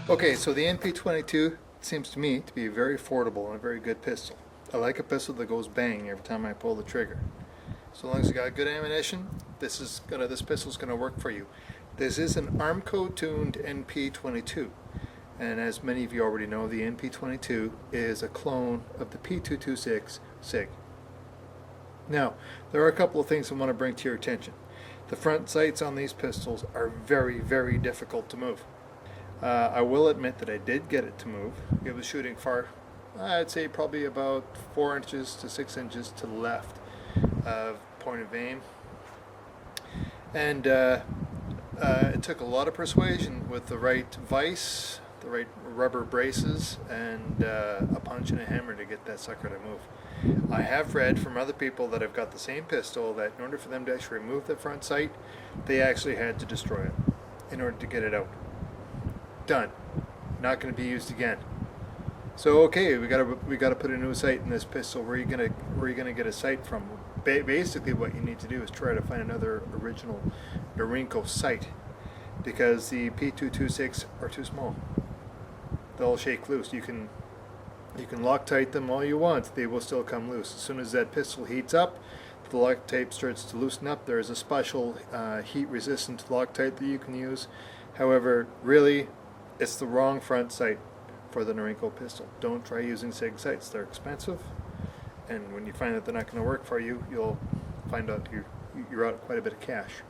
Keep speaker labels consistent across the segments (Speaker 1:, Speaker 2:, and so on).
Speaker 1: Okay, so the NP22 seems to me to be very affordable and a very good pistol. I like a pistol that goes bang every time I pull the trigger. So long as you got good ammunition, this pistol's gonna work for you. This is an Armco tuned NP22, and as many of you already know, the NP22 is a clone of the P226 SIG. Now, there are a couple of things I want to bring to your attention. The front sights on these pistols are very, very difficult to move. I will admit that I did get it to move. It was shooting far, I'd say probably about 4 inches to 6 inches to the left of point of aim. And it took a lot of persuasion with the right vise, the right rubber braces, and a punch and a hammer to get that sucker to move. I have read from other people that have got the same pistol that in order for them to actually remove the front sight, they actually had to destroy it in order to get it out. Done. Not going to be used again. So okay, we gotta put a new sight in this pistol. Where are you gonna get a sight from? Basically, what you need to do is try to find another original Norinco sight, because the P226 are too small. They'll shake loose. You can Loctite them all you want, they will still come loose. As soon as that pistol heats up, the Loctite starts to loosen up. There is a special heat-resistant Loctite that you can use. However, really, it's the wrong front sight for the Norinco pistol. Don't try using SIG sights. They're expensive, and when you find that they're not going to work for you, you'll find out you're out quite a bit of cash.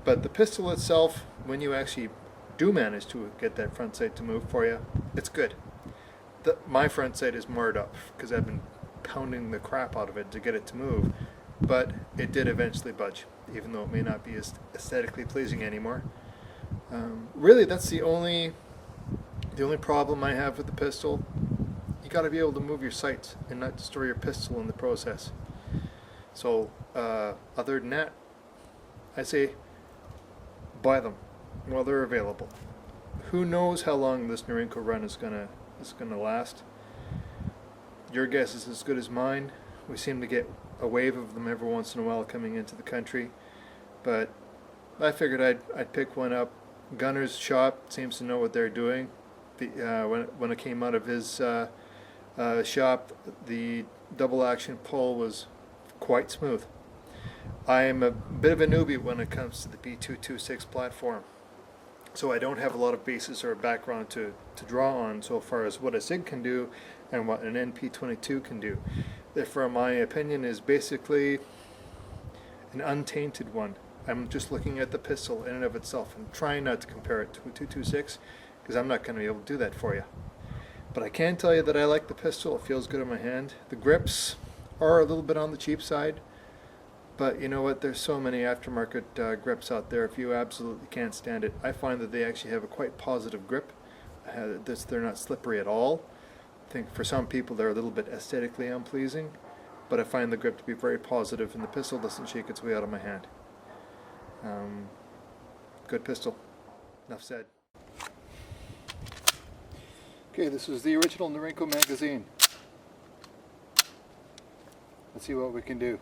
Speaker 1: But the pistol itself, when you actually do manage to get that front sight to move for you, it's good. My front sight is marred up because I've been pounding the crap out of it to get it to move, but it did eventually budge, even though it may not be as aesthetically pleasing anymore. Really, that's the only problem I have with the pistol. You got to be able to move your sights and not destroy your pistol in the process. So other than that, I say buy them while they're available. Who knows how long this Norinco run is gonna last? Your guess is as good as mine. We seem to get a wave of them every once in a while coming into the country, but I figured I'd pick one up. Gunner's shop seems to know what they're doing. When it came out of his shop, the double action pull was quite smooth. I am a bit of a newbie when it comes to the P226 platform, so I don't have a lot of basis or background to draw on so far as what a SIG can do and what an NP22 can do. Therefore, my opinion is basically an untainted one. I'm just looking at the pistol in and of itself and trying not to compare it to a 226, because I'm not going to be able to do that for you. But I can tell you that I like the pistol. It feels good in my hand. The grips are a little bit on the cheap side, but you know what? There's so many aftermarket grips out there. If you absolutely can't stand it, I find that they actually have a quite positive grip. They're not slippery at all. I think for some people they're a little bit aesthetically unpleasing, but I find the grip to be very positive, and the pistol doesn't shake its way out of my hand. Good pistol. Enough said. Okay, this is the original Norinco magazine. Let's see what we can do.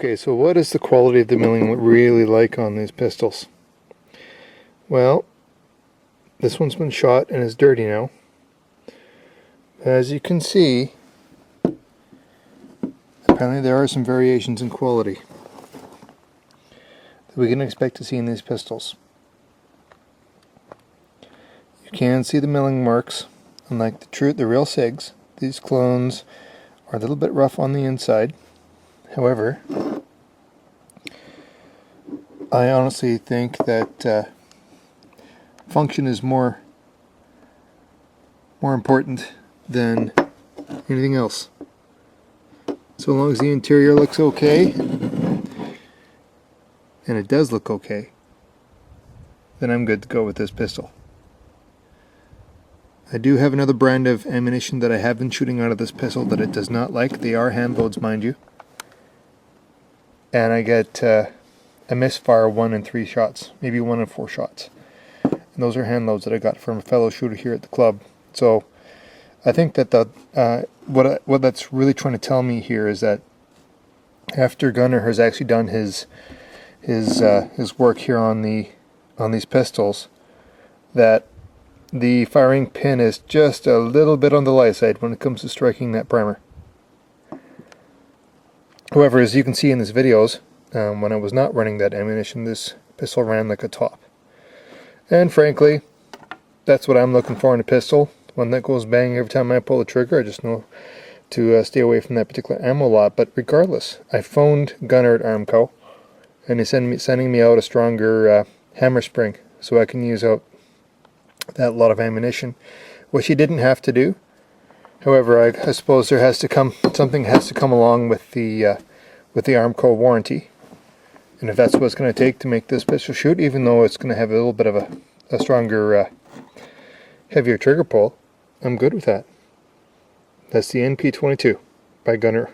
Speaker 1: Okay, so what is the quality of the milling really like on these pistols? Well, this one's been shot and is dirty now. As you can see, apparently there are some variations in quality that we can expect to see in these pistols. You can see the milling marks. Unlike the real SIGs, these clones are a little bit rough on the inside. However, I honestly think that function is more important than anything else. So long as the interior looks okay, and it does look okay, then I'm good to go with this pistol. I do have another brand of ammunition that I have been shooting out of this pistol that it does not like. They are hand loads, mind you. And I get a misfire 1 in 3 shots, maybe 1 in 4 shots. And those are hand loads that I got from a fellow shooter here at the club. So I think that what that's really trying to tell me here is that after Gunner has actually done his work here on these pistols, that the firing pin is just a little bit on the light side when it comes to striking that primer. However, as you can see in these videos, when I was not running that ammunition, this pistol ran like a top. And frankly, that's what I'm looking for in a pistol. One that goes bang every time I pull the trigger. I just know to stay away from that particular ammo lot. But regardless, I phoned Gunner at Armco, and he's sending me out a stronger hammer spring so I can use out that lot of ammunition, which he didn't have to do. However, I suppose something has to come along with the Armco warranty, and if that's what it's going to take to make this pistol shoot, even though it's going to have a little bit of a stronger, heavier trigger pull, I'm good with that. That's the NP22 by Gunner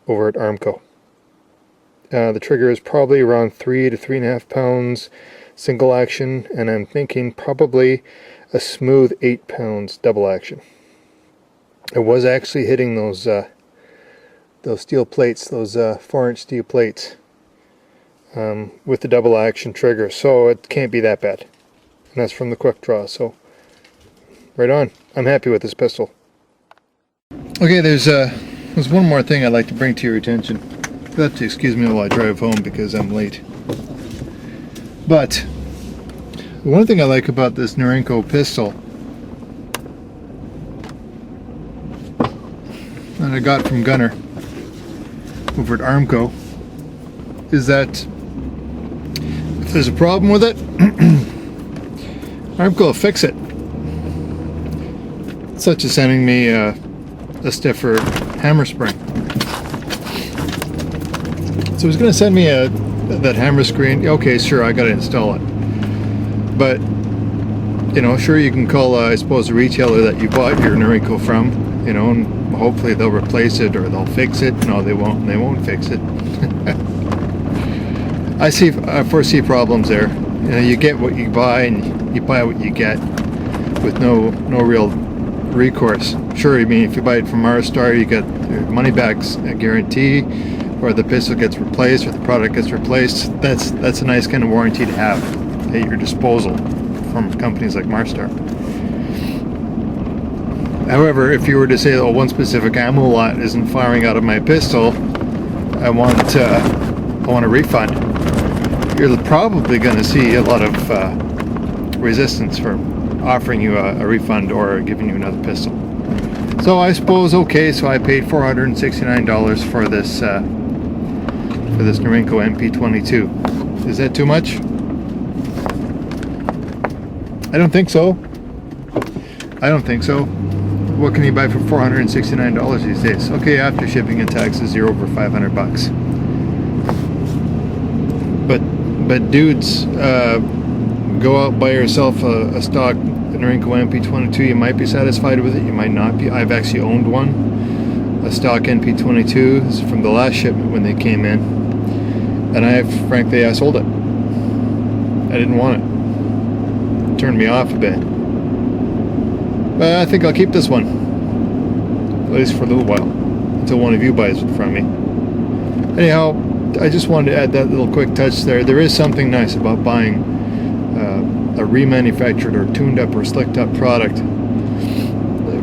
Speaker 1: over at Armco. The trigger is probably around 3 to 3.5 pounds single action, and I'm thinking probably a smooth 8 pounds double action. I was actually hitting those steel plates, those 4-inch steel plates, with the double action trigger, so it can't be that bad. And that's from the quick draw, so right on. I'm happy with this pistol. Okay, there's one more thing I'd like to bring to your attention. You'll have to excuse me while I drive home because I'm late. But one thing I like about this Norinco pistol that I got from Gunner over at Armco is that if there's a problem with it, Armco will fix it. Such as sending me a stiffer hammer spring. So he's going to send me that hammer screen. Okay, sure, I got to install it. But, you know, sure, you can call, I suppose, the retailer that you bought your Norinco from, you know, and hopefully they'll replace it or they'll fix it. No, they won't. They won't fix it. I foresee problems there. You know, you get what you buy and you buy what you get with no real recourse. Sure, I mean, if you buy it from our store, you get your money back guarantee, or the pistol gets replaced, or the product gets replaced. That's a nice kind of warranty to have at your disposal from companies like Marstar. However, if you were to say, oh, one specific ammo lot isn't firing out of my pistol, I want a refund, you're probably going to see a lot of resistance from offering you a refund or giving you another pistol. So I suppose, okay, so I paid $469 for this Norinco NP22. Is that too much? I don't think so. I don't think so. What can you buy for $469 these days? Okay, after shipping and taxes, you're over $500. But dudes, go out, buy yourself a stock Norinco NP22. You might be satisfied with it, you might not be. I've actually owned one, a stock NP22. This is from the last shipment when they came in, and frankly I sold it. I didn't want it. It turned me off a bit. But I think I'll keep this one, at least for a little while, until one of you buys it from me. Anyhow, I just wanted to add that little quick touch there. There is something nice about buying a remanufactured or tuned up or slicked up product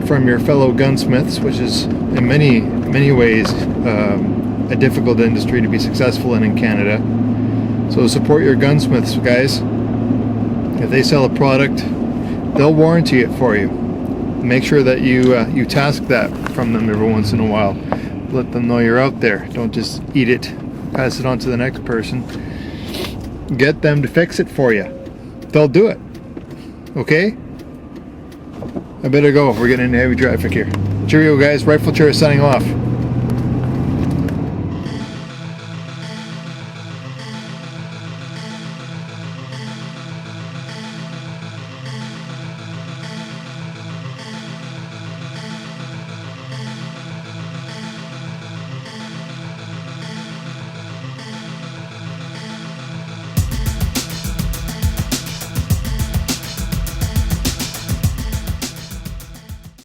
Speaker 1: from your fellow gunsmiths, which is in many ways a difficult industry to be successful in Canada. So support your gunsmiths, guys. If they sell a product, they'll warranty it for you. Make sure that you task that from them every once in a while. Let them know you're out there. Don't just eat it, pass it on to the next person. Get them to fix it for you. They'll do it. Okay? I better go. We're getting into heavy traffic here. Cheerio, guys. Rifle Chair signing off.